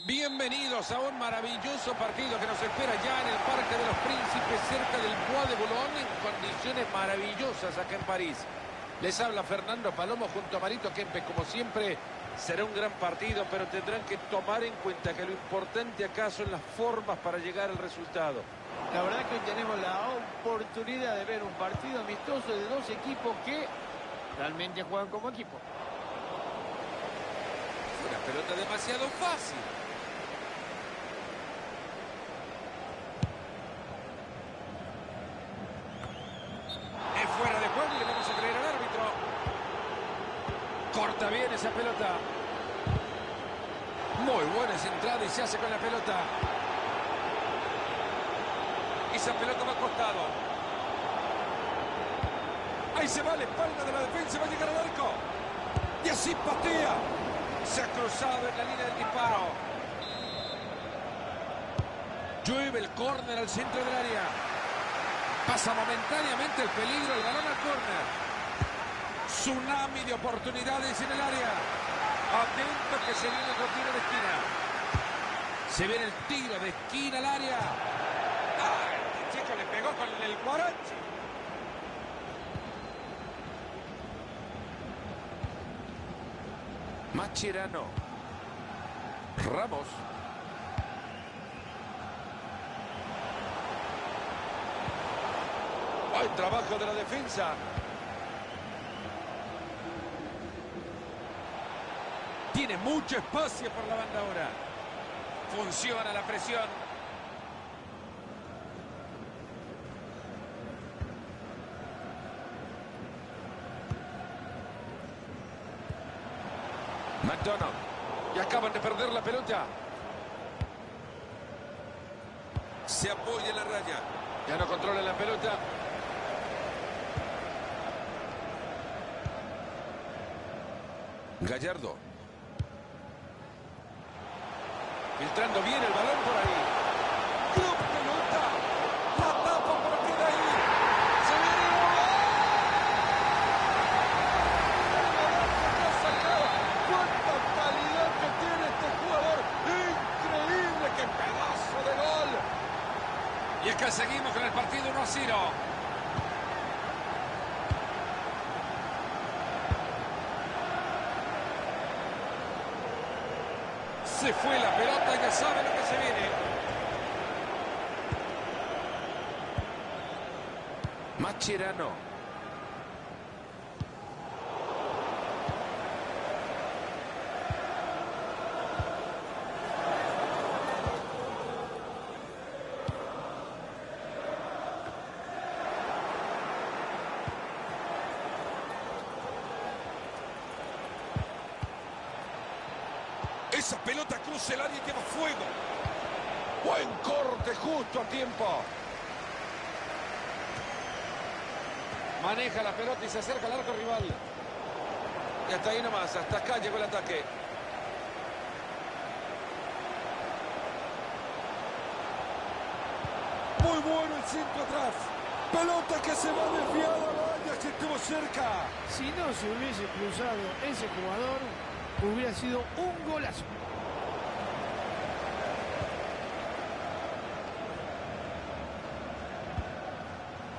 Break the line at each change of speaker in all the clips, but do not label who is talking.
Bienvenidos a un maravilloso partido que nos espera ya en el Parque de los Príncipes, cerca del Bois de Boulogne, en condiciones maravillosas acá en París. Les habla Fernando Palomo junto a Marito Kempes. Como siempre, será un gran partido, pero tendrán que tomar en cuenta que lo importante acá son las formas para llegar al resultado.
La verdad que hoy tenemos la oportunidad de ver un partido amistoso de dos equipos que realmente juegan como equipo.
Fue una pelota demasiado fácil. Es fuera de juego y le vamos a creer al árbitro. Corta bien esa pelota. Muy buena esa entrada y se hace con la pelota. Esa pelota va al costado. Ahí se va la espalda de la defensa, va a llegar al arco. Y así patea. Se ha cruzado en la línea del disparo. Llueve el córner al centro del área. Pasa momentáneamente el peligro, el balón al córner. Tsunami de oportunidades en el área. Atento que se viene otro tiro de esquina. Se viene el tiro de esquina al área. ¡Ay! El chico le pegó con el guarache. Mascherano. Ramos. Buen trabajo de la defensa. Tiene mucho espacio por la banda ahora. Funciona la presión. McDonald. Y acaban de perder la pelota. Se apoya en la raya. Ya no controla la pelota. Gallardo. Filtrando bien el balón por ahí. ¡Club pelota! ¡La tapa por queda ahí! ¡Se viene el gol! ¡Cuánta calidad que tiene este jugador! ¡Increíble! ¡Qué pedazo de gol! Y es que seguimos con el partido 1-0. Se fue la pelota, ya sabe lo que se viene. Mascherano. Esa pelota cruza el área y lleva fuego. Buen corte justo a tiempo. Maneja la pelota y se acerca al arco rival. Y hasta ahí nomás, hasta acá llegó el ataque. Muy bueno el centro atrás. Pelota que se va desviada, vaya que estuvo cerca.
Si no se hubiese cruzado ese jugador, hubiera sido un golazo.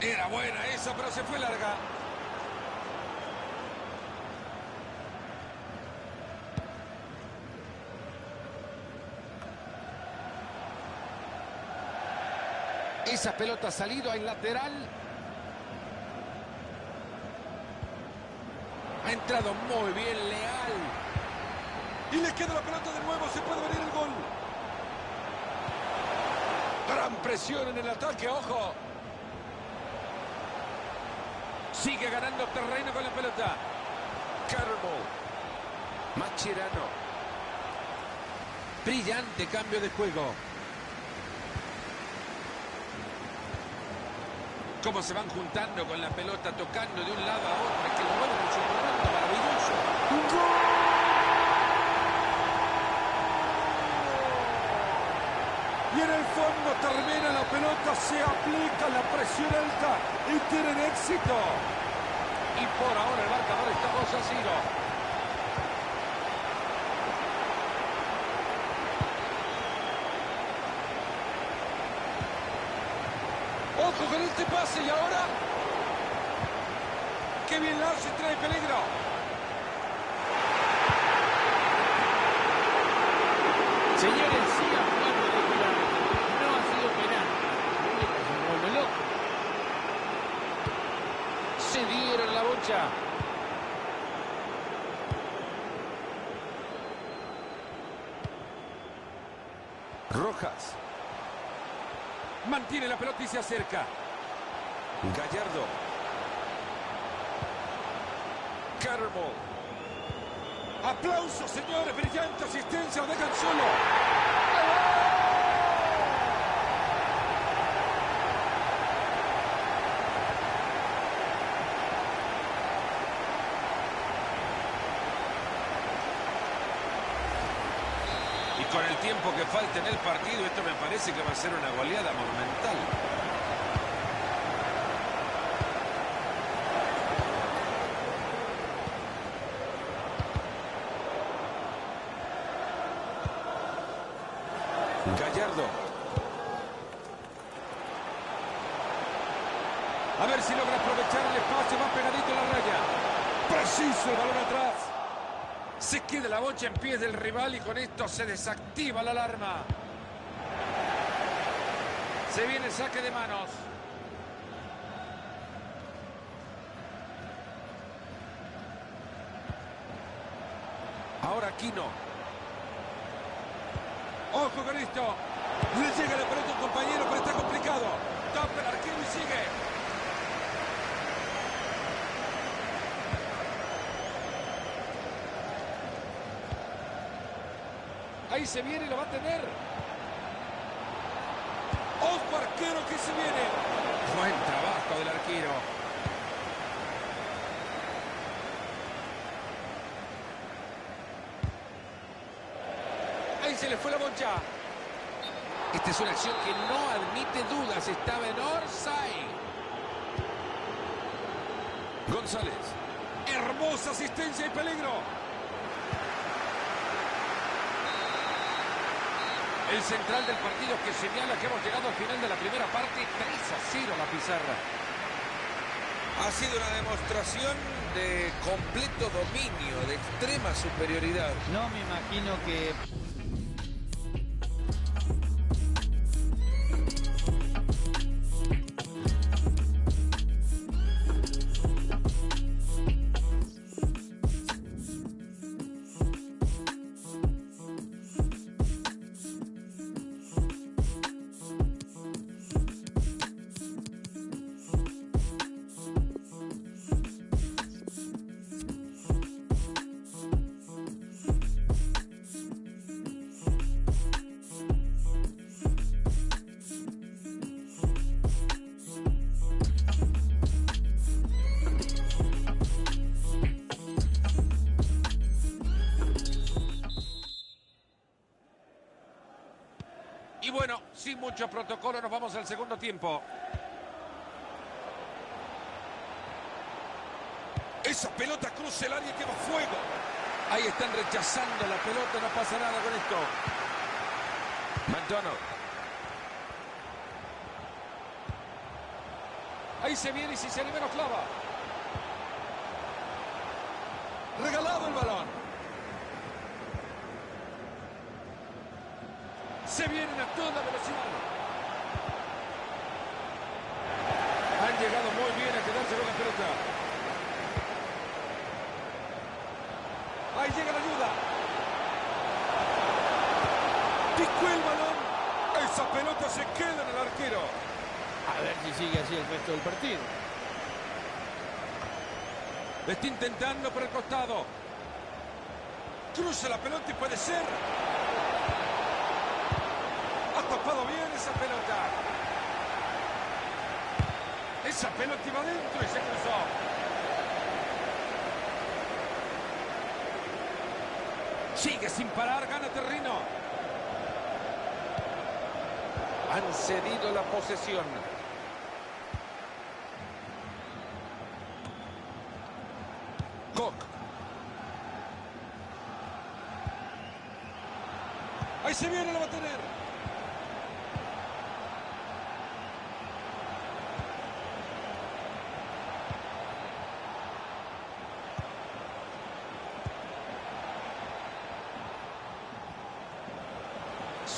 Era buena esa, pero se fue larga. Esa pelota ha salido al lateral. Ha entrado muy bien Leal. Y le queda la pelota de nuevo, se puede venir el gol. Gran presión en el ataque, ojo. Sigue ganando terreno con la pelota. Carmo. Mascherano. Brillante cambio de juego. Cómo se van juntando con la pelota, tocando de un lado a otro. Es que lo vuelven en su momento maravilloso. ¡Gol! Y en el fondo termina la pelota, se aplica la presión alta y tienen éxito. Y por ahora el marcador está 2-0. Ojo con este pase y ahora... ¡Qué bien Larsen trae peligro!
Señores, sigan jugando tranquilamente. No ha sido penal. Se vuelve loco.
Se dieron la bocha. Rojas. Mantiene la pelota y se acerca. Gallardo. Carbo. Aplausos, señores. Brillante asistencia. Lo dejan solo. Y con el tiempo que falta en el partido, esto me parece que va a ser una goleada monumental. Gallardo. A ver si logra aprovechar el espacio, va pegadito a la raya. Preciso el balón atrás. Se queda la bocha en pies del rival y con esto se desactiva la alarma. Se viene el saque de manos. Ahora Aquino. Ojo con esto. Le llega la pelota a un compañero, pero está complicado. Tapa el arquero y sigue. Ahí se viene y lo va a tener. Ojo, arquero que se viene. Buen trabajo del arquero. Ahí se le fue la bocha. Esta es una acción que no admite dudas. Estaba en offside. González. Hermosa asistencia y peligro. El central del partido que señala que hemos llegado al final de la primera parte. 3-0 la pizarra.
Ha sido una demostración de completo dominio, de extrema superioridad.
No me imagino que...
Y bueno, sin mucho protocolo nos vamos al segundo tiempo. Esa pelota cruza el área y quema fuego. Ahí están rechazando la pelota, no pasa nada con esto. McDonald. Ahí se viene y si se anima lo clava. Regalado el balón. Se vienen a toda velocidad. Han llegado muy bien a quedarse con la pelota. Ahí llega la ayuda. Picó el balón. Esa pelota se queda en el arquero.
A ver si sigue así el resto del partido.
Está intentando por el costado. Cruza la pelota y puede ser. Ha tapado bien esa pelota. Esa pelota iba adentro y se cruzó. Sigue sin parar, gana terreno. Han cedido la posesión. Koch. Ahí se viene, lo va a tener.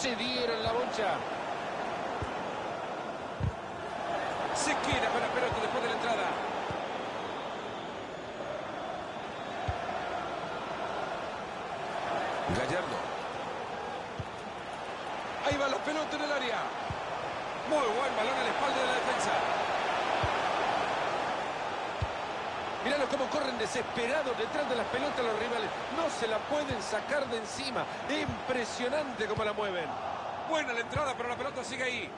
Se dieron la bocha. Se queda con la pelota después de la entrada. Gallardo. Ahí va la pelota en el área. Muy buen balón a la espalda de la defensa. Míralo cómo corren desesperados detrás de las pelotas los rivales. No se la pueden sacar de encima. Impresionante cómo la mueven. Buena la entrada, pero la pelota sigue ahí.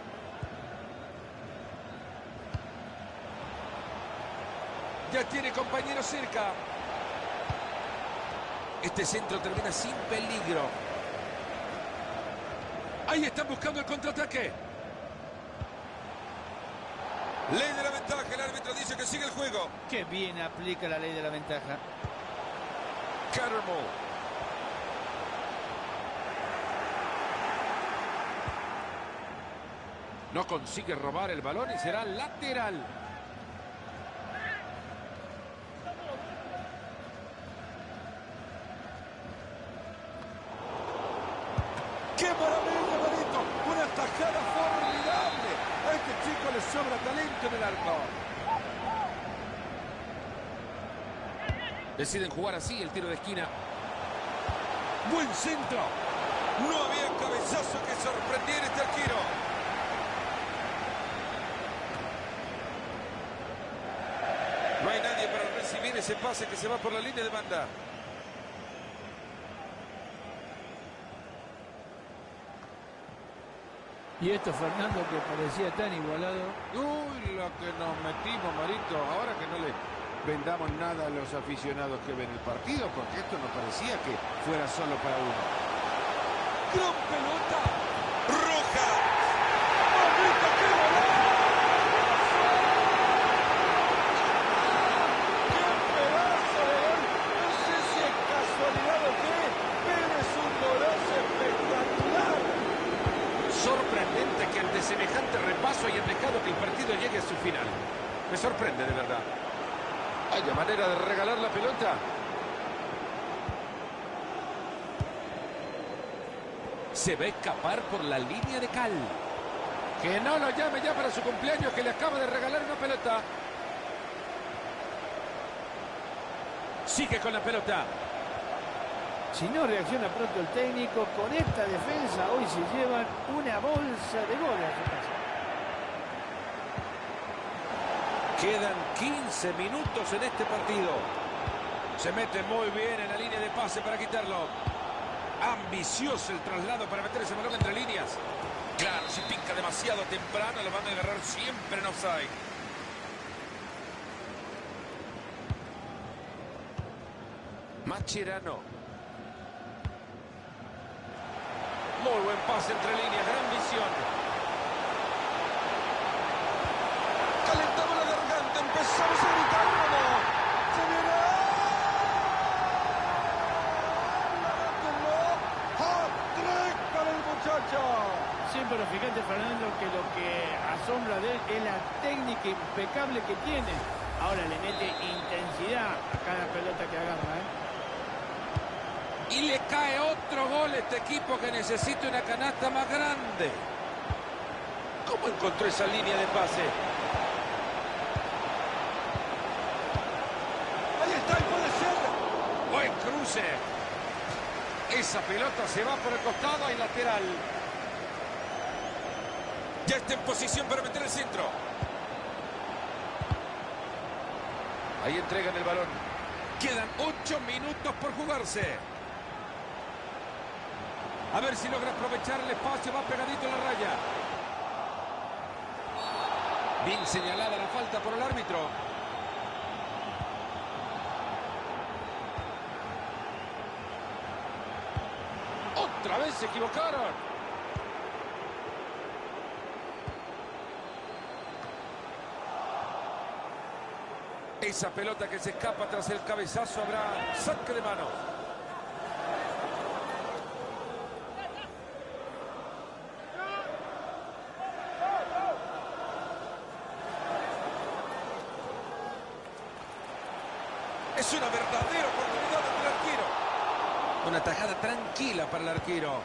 Ya tiene compañeros cerca. Este centro termina sin peligro. Ahí están buscando el contraataque. Ley de la ventaja. El árbitro dice que sigue el juego.
Qué bien aplica la ley de la ventaja.
Cattermole. No consigue robar el balón y será lateral. ¡Qué maravilla, Marito! Una tajada formidable. A este chico le sobra talento en el arco. Deciden jugar así el tiro de esquina. ¡Buen centro!
No había cabezazo que sorprendiera este arquero.
No hay nadie para recibir ese pase que se va por la línea de banda.
Y esto, Fernando, que parecía tan igualado.
Uy, lo que nos metimos, Marito. Ahora que no le vendamos nada a los aficionados que ven el partido, porque esto no parecía que fuera solo para uno. ¡Gran pelota!
¡Roja!
¡Mamita, qué golazo! ¡Qué pedazo de gol! No sé si es casualidad o qué, pero es un golazo espectacular. Sorprendente que ante semejante repaso hayan dejado que el partido llegue a su final. Me sorprende, de verdad. ¿Haya manera de regalar la pelota? Se va a escapar por la línea de Cal. Que no lo llame ya para su cumpleaños, que le acaba de regalar una pelota. Sigue con la pelota.
Si no reacciona pronto el técnico, con esta defensa hoy se llevan una bolsa de goles a su casa.
Quedan 15 minutos en este partido. Se mete muy bien en la línea de pase para quitarlo. Ambicioso el traslado para meter ese balón entre líneas.
Claro, si pica demasiado temprano lo van a agarrar siempre en offside.
Mascherano. Muy buen pase entre líneas, gran visión. Calentamos la garganta, empezamos a gritar. ¡Se viene! ¡Hat-trick para el muchacho!
Siempre pero fíjate, Fernando, que lo que asombra de él es la técnica impecable que tiene. Ahora le mete intensidad a cada pelota que agarra,
Y le cae otro gol a este equipo que necesita una canasta más grande. ¿Cómo encontró esa línea de pase? Ahí está, y puede ser. Buen cruce. Esa pelota se va por el costado y lateral.
Ya está en posición para meter el centro.
Ahí entregan el balón. Quedan 8 minutos por jugarse. A ver si logra aprovechar el espacio. Va pegadito en la raya. Bien señalada la falta por el árbitro. Otra vez se equivocaron. Esa pelota que se escapa tras el cabezazo, habrá saque de mano.
Es una verdadera oportunidad para el arquero.
Una tajada tranquila para el arquero.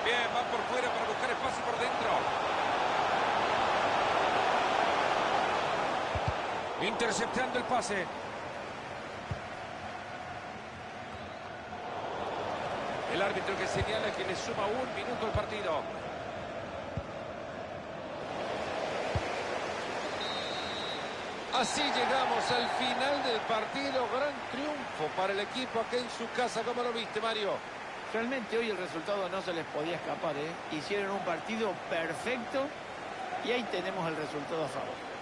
Bien, va por fuera para buscar espacio por dentro.
Interceptando el pase. El árbitro que señala que le suma 1 minuto al partido. Así llegamos al final del partido. Gran triunfo para el equipo acá en su casa. ¿Cómo lo viste, Mario?
Realmente hoy el resultado no se les podía escapar, ¿eh? Hicieron un partido perfecto y ahí tenemos el resultado a favor.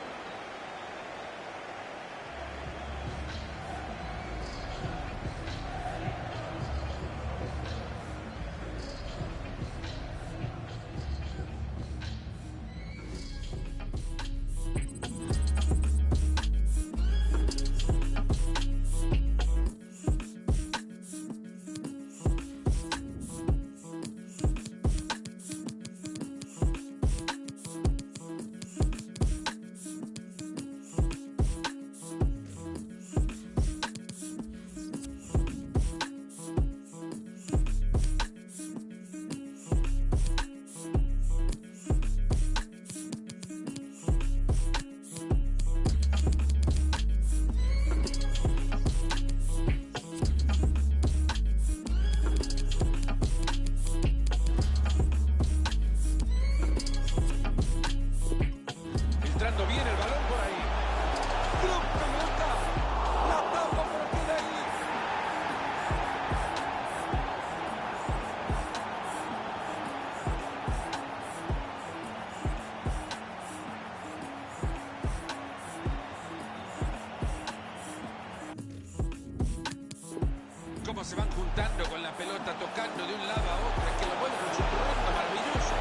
Cómo se van juntando con la pelota, tocando de un lado a otro. Es que lo vuelven un ronda maravilloso.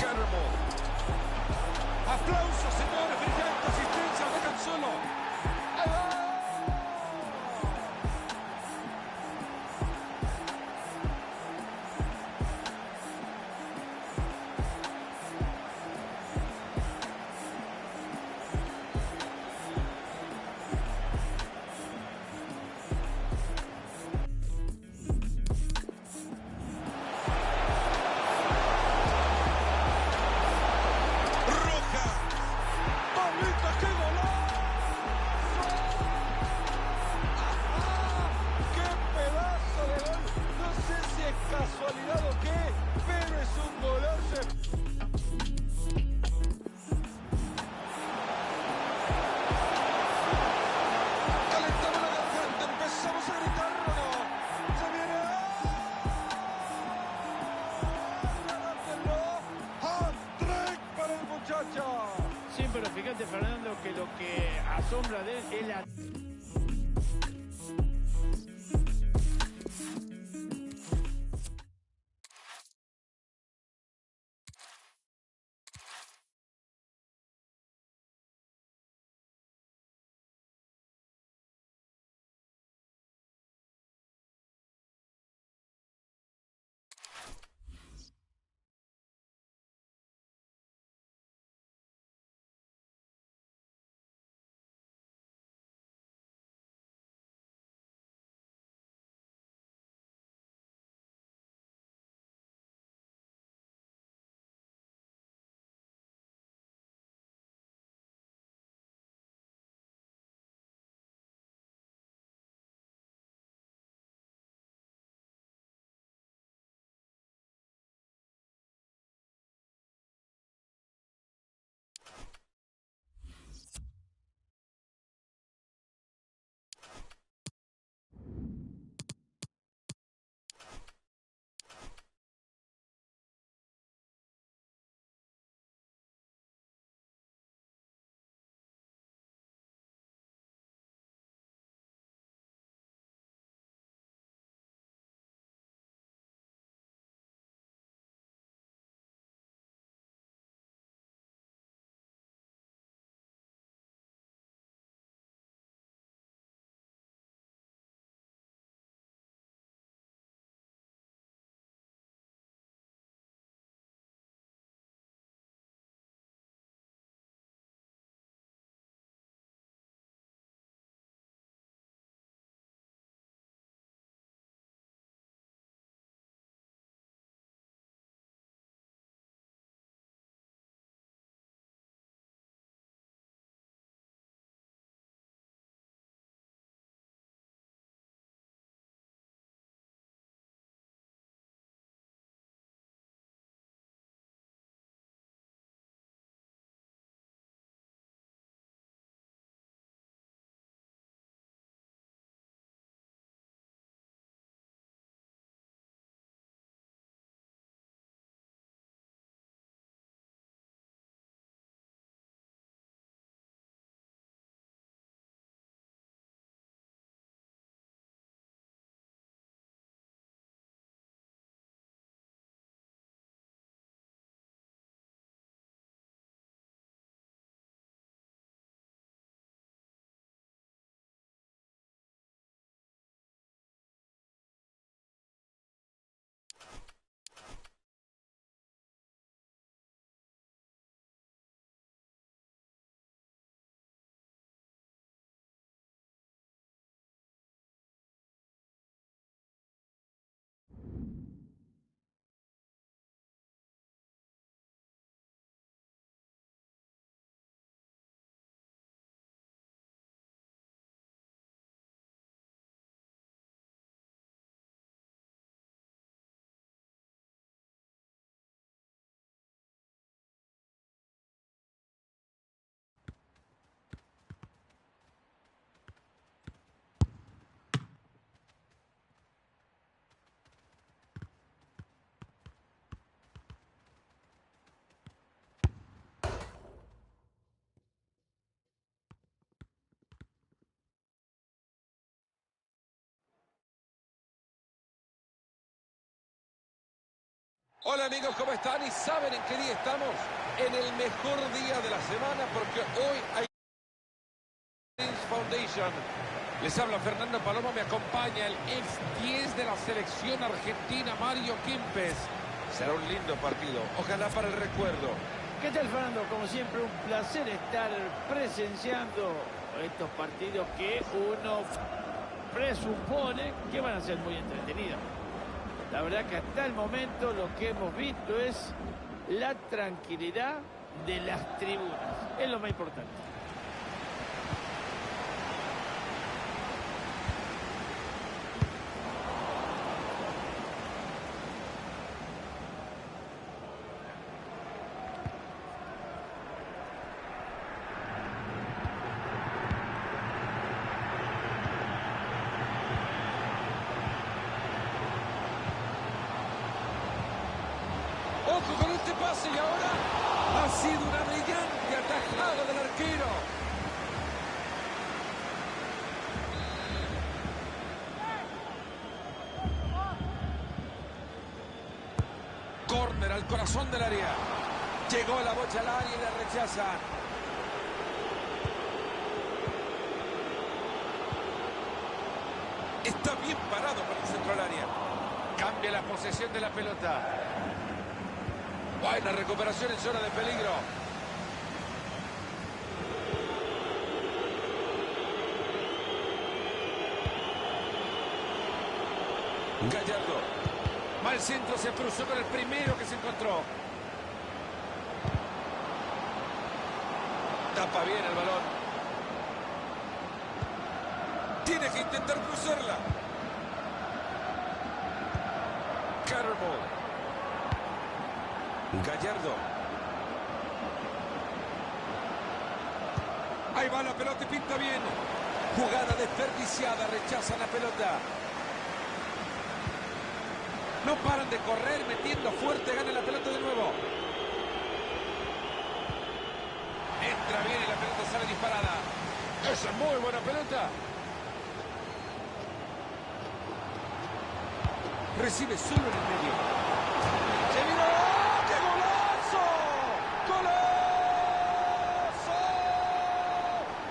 Carmo. Aplausos, señores. Brillante asistencia. Lo dejan solo. ¡Ahí va! Casualidad o qué, pero es un golazo. Calentamos la garganta, empezamos a gritar, ¿no? Se viene. ¡Hat-trick para el muchacho!
Sí, pero fíjate, Fernando, que lo que asombra de él es la...
Hola amigos, ¿cómo están? ¿Y saben en qué día estamos? En el mejor día de la semana porque hoy hay Foundation. Les habla Fernando Palomo, me acompaña el ex-10 de la selección argentina, Mario Kempes. Será un lindo partido, ojalá para el recuerdo.
¿Qué tal, Fernando? Como siempre, un placer estar presenciando estos partidos que uno presupone que van a ser muy entretenidos. La verdad que hasta el momento lo que hemos visto es la tranquilidad de las tribunas. Es lo más importante.
Ojo con este pase y ahora ha sido una brillante atajada del arquero. Córner al corazón del área. Llegó la bocha al área y la rechaza. Está bien parado para el centro al área. Cambia la posesión de la pelota. Buena recuperación en zona de peligro. Gallardo. Mal centro, se cruzó con el primero que se encontró. Tapa bien el balón. Tiene que intentar cruzarla. Carmo. Gallardo. Ahí va la pelota y pinta bien. Jugada desperdiciada, rechazan la pelota. No paran de correr, metiendo fuerte, gana la pelota de nuevo. Entra bien y la pelota sale disparada. Esa es muy buena pelota. Recibe solo en el medio. ¡Se vino! ¡Qué golazo! ¡Golazo!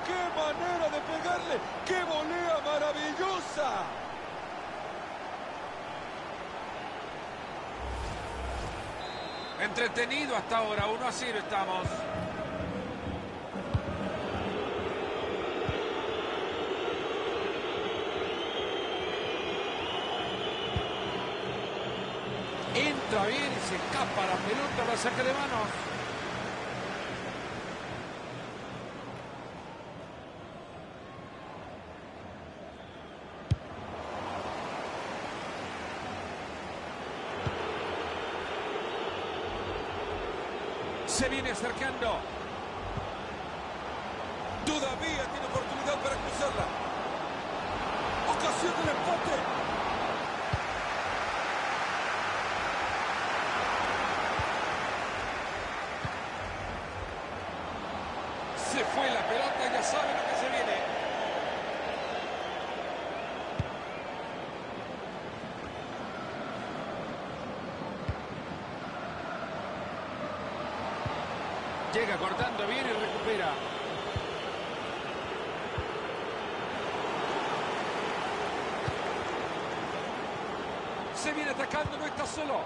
¡Qué manera de pegarle! ¡Qué volea maravillosa! Entretenido hasta ahora, 1-0 estamos. Entra bien y se escapa la pelota para saque de manos. Se viene acercando. Todavía tiene oportunidad para cruzarla. Ocasión del empate. Se fue la pelota, ya sabe lo que se viene. Llega cortando bien y recupera. Se viene atacando, no está solo.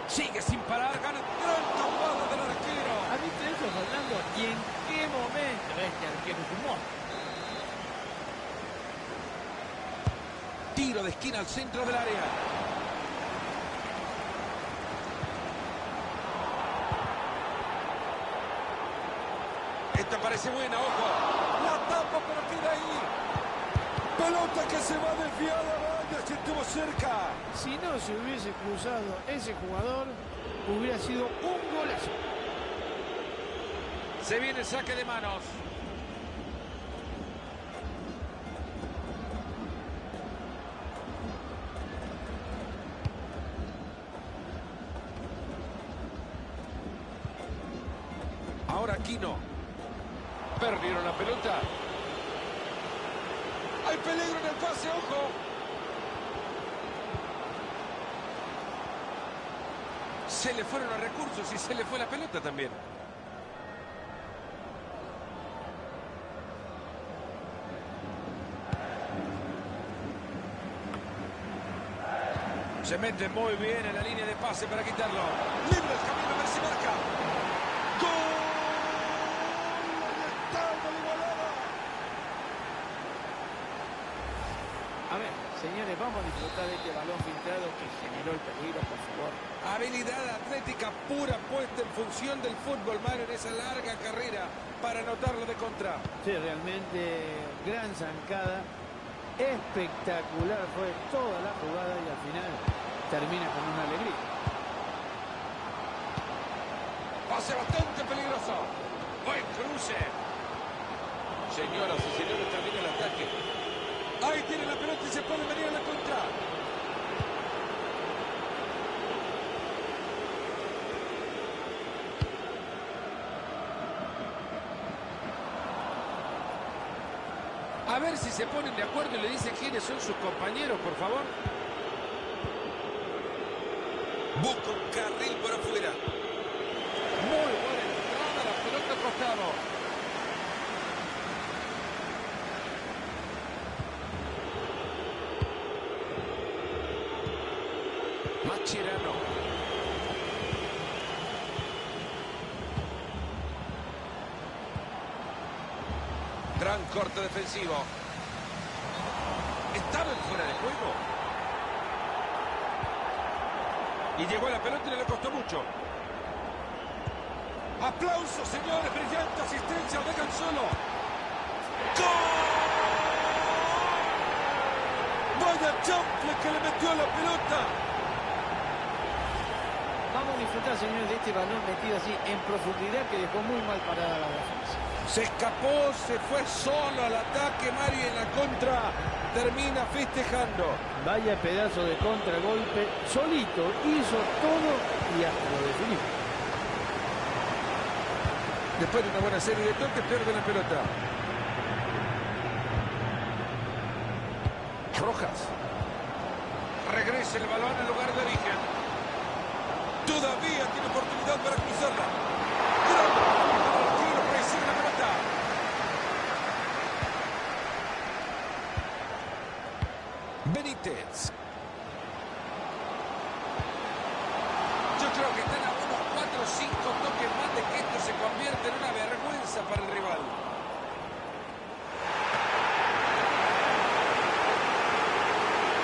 Sigue sin parar, gana gran jugada del arquero.
¿Has visto eso, Fernando? ¿Y en qué momento este arquero sumó?
Tiro de esquina al centro del área. Esta parece buena, ojo. La tapa, pero queda ahí. Pelota que se va desviada, vaya, se estuvo cerca.
Si no se hubiese cruzado ese jugador, hubiera sido un golazo.
Se viene el saque de manos. Ahora Aquino. Perdieron la pelota. Hay peligro en el pase, ojo. Se le fueron los recursos y se le fue la pelota también. Se mete muy bien en la línea de pase para quitarlo. Libre el camino, a ver si marca. ¡Gol! ¡Está gol igualado!
A ver, señores, vamos a disfrutar de este balón filtrado que generó el peligro, por favor.
Habilidad atlética pura puesta en función del fútbol, Mario, en esa larga carrera para anotarlo de contra.
Sí, realmente gran zancada. Espectacular fue toda la jugada y al final termina con una alegría.
Pase bastante peligroso. Buen cruce. Señoras y señores, termina el ataque. Ahí tiene la pelota y se puede venir a la contra. A ver si se ponen de acuerdo y le dicen quiénes son sus compañeros, por favor. Busca un carril por afuera. Muy buena entrada, la pelota al costado. Mascherano. Gran corte defensivo. Estaba en fuera de juego. Y llegó a la pelota y no le costó mucho. Aplausos, señores. Brillante asistencia. Lo dejan solo. ¡Gol! Vaya chanfle que le metió a la pelota.
Vamos a disfrutar, señores, de este balón metido así en profundidad que dejó muy mal parada la defensa.
Se escapó, se fue solo al ataque. Mari en la contra termina festejando.
Vaya pedazo de contragolpe. Solito hizo todo y hasta lo definió.
Después de una buena serie de toques, pierde la pelota. Rojas. Regresa el balón al lugar de origen. Todavía tiene oportunidad para cruzarla. Gran tiro para decir la pelota. Benítez. Yo creo que están a unos 4 o 5 toques más de que esto se convierta en una vergüenza para el rival.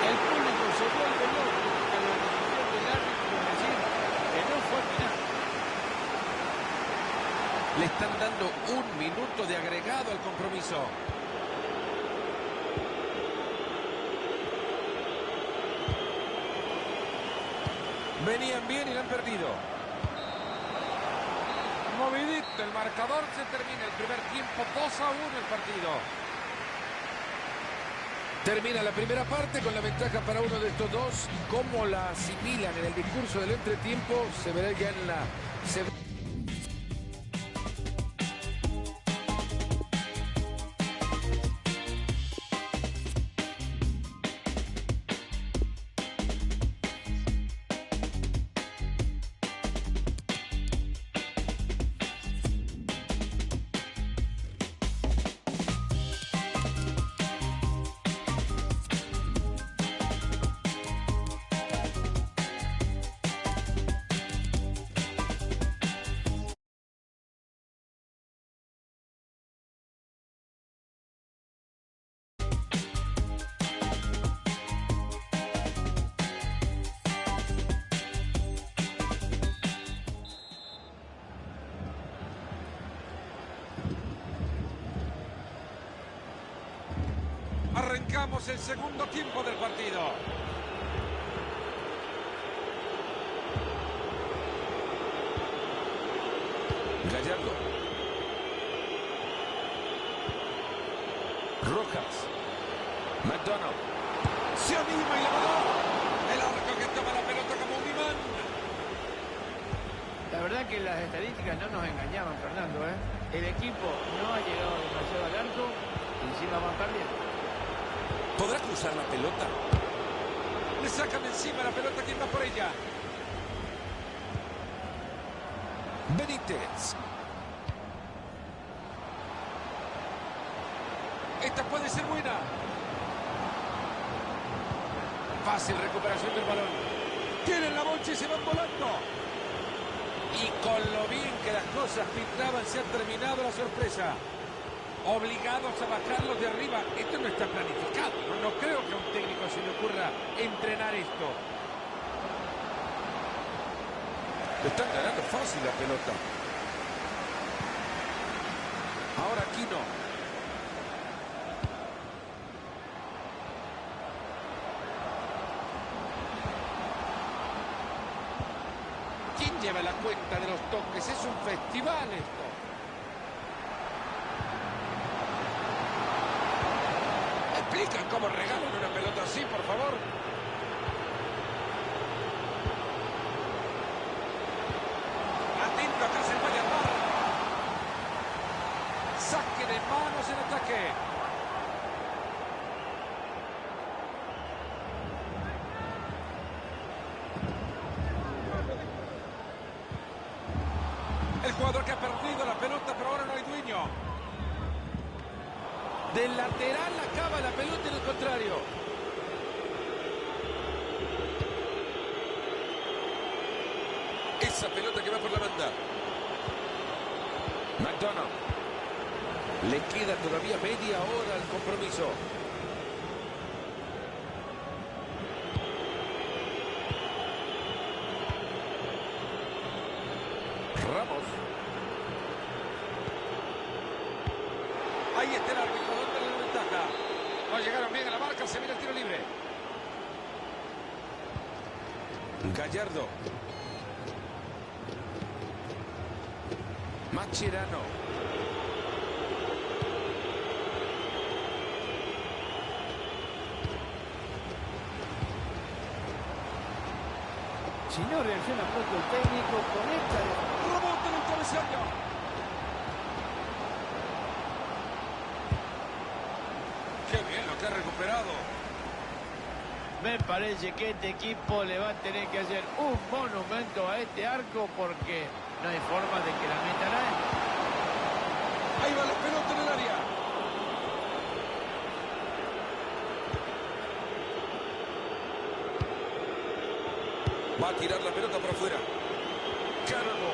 El público se vuelve loco con la decisión del árbitro de decir que no fue penal.
Le están dando un minuto de agregado al compromiso. Venían bien y la han perdido. Movidito el marcador, se termina el primer tiempo, 2-1 el partido. Termina la primera parte con la ventaja para uno de estos dos. Cómo la asimilan en el discurso del entretiempo se verá ya en la... Arrancamos el segundo tiempo del partido. Gallardo. Rojas. McDonald. Se anima y la balón. El arco que toma la pelota como un imán.
La verdad que las estadísticas no nos engañaban, Fernando, ¿eh? El equipo no ha llegado demasiado al arco y encima van perdiendo.
¿Podrá cruzar la pelota? Le sacan de encima la pelota, ¿quién va por ella? Benítez. Esta puede ser buena. Fácil recuperación del balón. Tienen la bocha y se van volando. Y con lo bien que las cosas pintaban, se ha terminado la sorpresa. Obligados a bajarlos de arriba. Esto no está planificado. No creo que a un técnico se le ocurra entrenar esto. Le están ganando fácil la pelota. Ahora Aquino. ¿Quién lleva la cuenta de los toques? Es un festival esto. ¿Me explican cómo regalan una pelota así, por favor? Atento, acá se puede armar. Saque de manos en ataque. El jugador que ha perdido la pelota, pero ahora no hay dueño. Del lateral acaba la pelota en el contrario. Esa pelota que va por la banda. McDonald. Le queda todavía media hora al compromiso. Ramos. Ahí está el árbitro, dándole la ventaja. No llegaron bien a la marca, se viene el tiro libre. Gallardo. Mascherano.
Si no reacciona pronto el técnico, conecta.
Rebote en el travesaño. Qué bien lo que ha recuperado.
Me parece que este equipo le va a tener que hacer un monumento a este arco porque no hay forma de que la metan a él.
Ahí va la pelota en el área. Va a tirar la pelota por afuera. Cargo.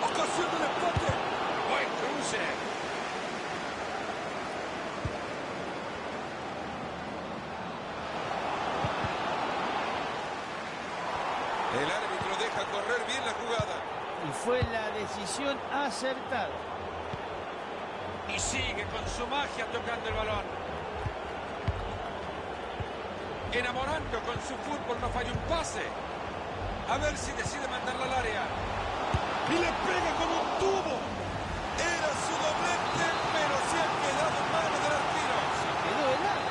Ocasión del empate. Buen cruce. El árbitro deja correr bien la jugada.
Y fue la decisión acertada.
Y sigue con su magia tocando el balón. Enamorando con su fútbol, no falla un pase. A ver si decide mandarla al área. Y le pega con un tubo. Era su doblete, pero se ha quedado en manos del arquero.
Se quedó helado.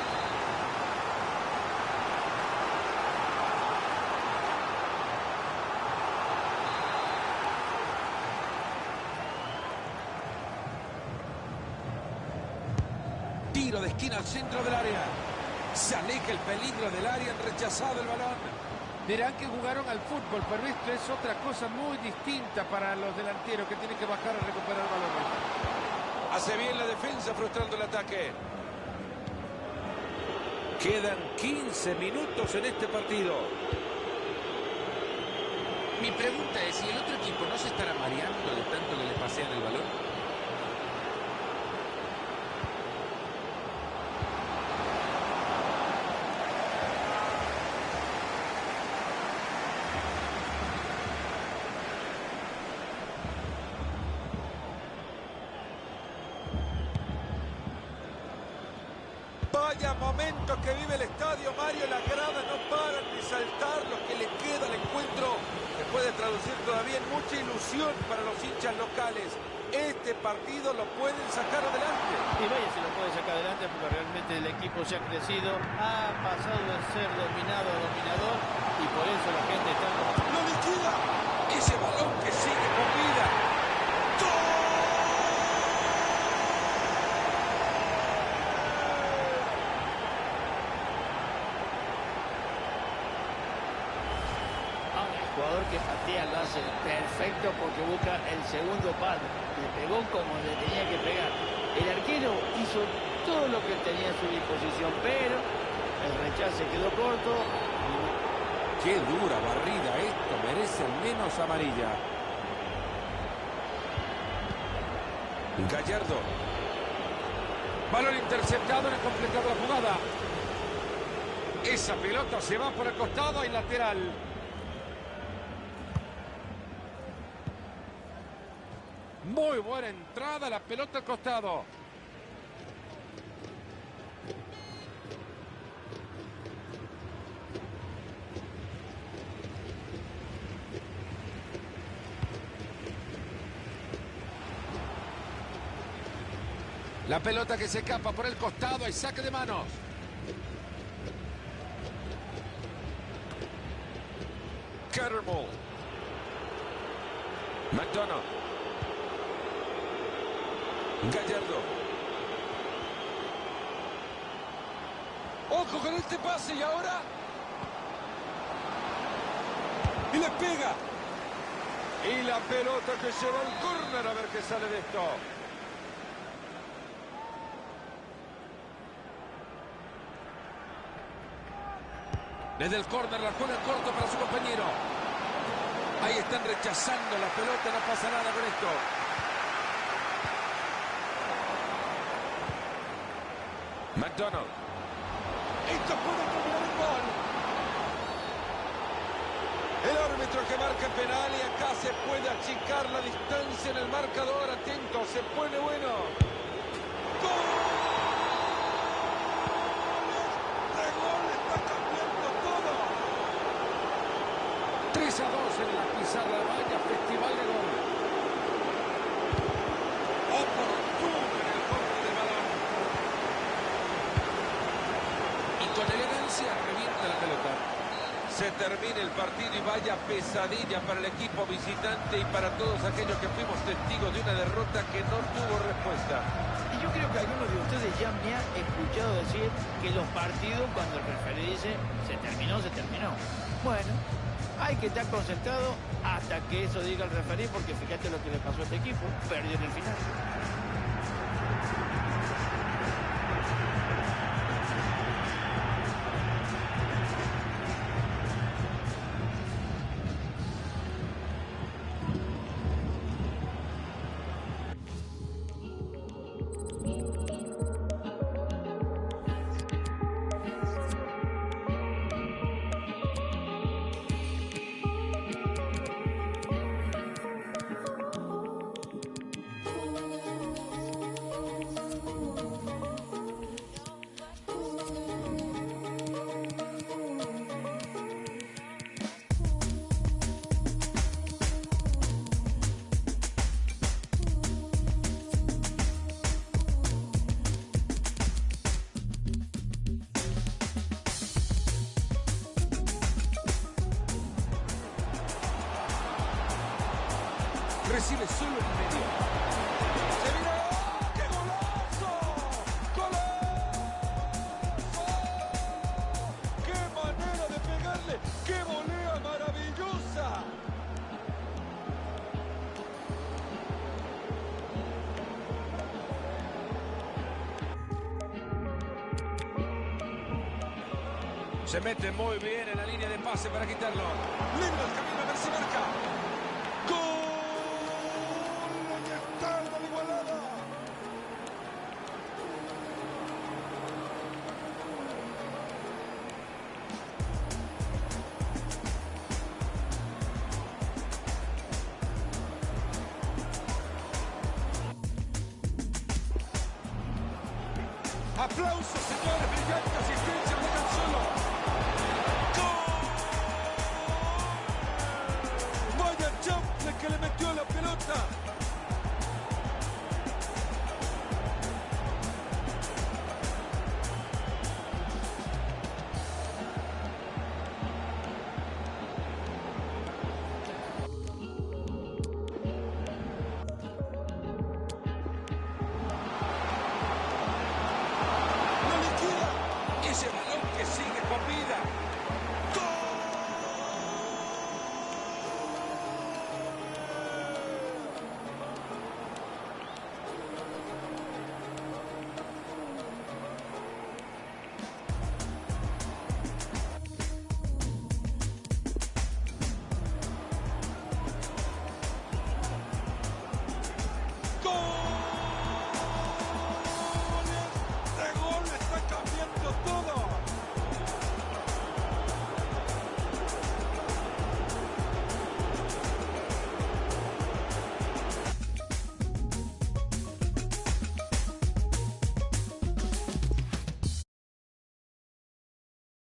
Tiro de esquina al centro del área. Se aleja el peligro del área, han rechazado el balón.
Dirán que jugaron al fútbol, pero esto es otra cosa muy distinta para los delanteros que tienen que bajar a recuperar el balón.
Hace bien la defensa, frustrando el ataque. Quedan 15 minutos en este partido.
Mi pregunta es, ¿si el otro equipo no se estará mareando de tanto que le pasean el balón?
Vaya momentos que vive el estadio, Mario. Las gradas no paran de saltar. Lo que le queda al encuentro se puede traducir todavía en mucha ilusión para los hinchas locales. Este partido lo pueden sacar adelante.
Y vaya si lo puede sacar adelante porque realmente el equipo se ha crecido, ha pasado de ser dominado a dominador y por eso la gente está...
¡Lo liquida! Ese balón que sigue con vida. ¡Gol!
jugador que patea lo hace perfecto porque busca el segundo palo. Le pegó como le tenía que pegar. El arquero hizo todo lo que tenía a su disposición, pero el rechace quedó corto.
Qué dura barrida esto, merece al menos amarilla. Gallardo. Balón interceptado, no ha completado la jugada. Esa pelota se va por el costado y lateral. Muy buena entrada, la pelota al costado. La pelota que se escapa por el costado, hay saque de manos. Cattermole. McDonald. Gallardo. Ojo con este pase y ahora. Y le pega. Y la pelota que se va al córner, a ver qué sale de esto. Desde el córner la juega corto para su compañero. Ahí están rechazando la pelota, no pasa nada con esto. McDonald. Esto puede terminar en gol. El árbitro que marca penal y acá se puede achicar la distancia en el marcador. Atento, se pone bueno. ¡Gol! 3-2 en la pizarra de valla, festival de gol. Oportuno en el corte del balón. Y con elegancia revienta la pelota. Se termina el partido y vaya pesadilla para el equipo visitante y para todos aquellos que fuimos testigos de una derrota que no tuvo respuesta.
Y yo creo que algunos de ustedes ya me han escuchado decir que los partidos, cuando el referee dice se terminó, se terminó. Bueno, hay que estar concentrado hasta que eso diga el referee, porque fíjate lo que le pasó a este equipo, perdió en el final.
Recibe solo en el medio. ¡Se vino! ¡Qué golazo! ¡Golazo! ¡Qué manera de pegarle! ¡Qué volea maravillosa! Se mete muy bien en la línea de pase para quitarlo. Libre el camino, a ver si marca. ¡Gol! Aplausos, señores, brillante asistencia, no tan solo. ¡Gol! Vaya chample que le metió la pelota.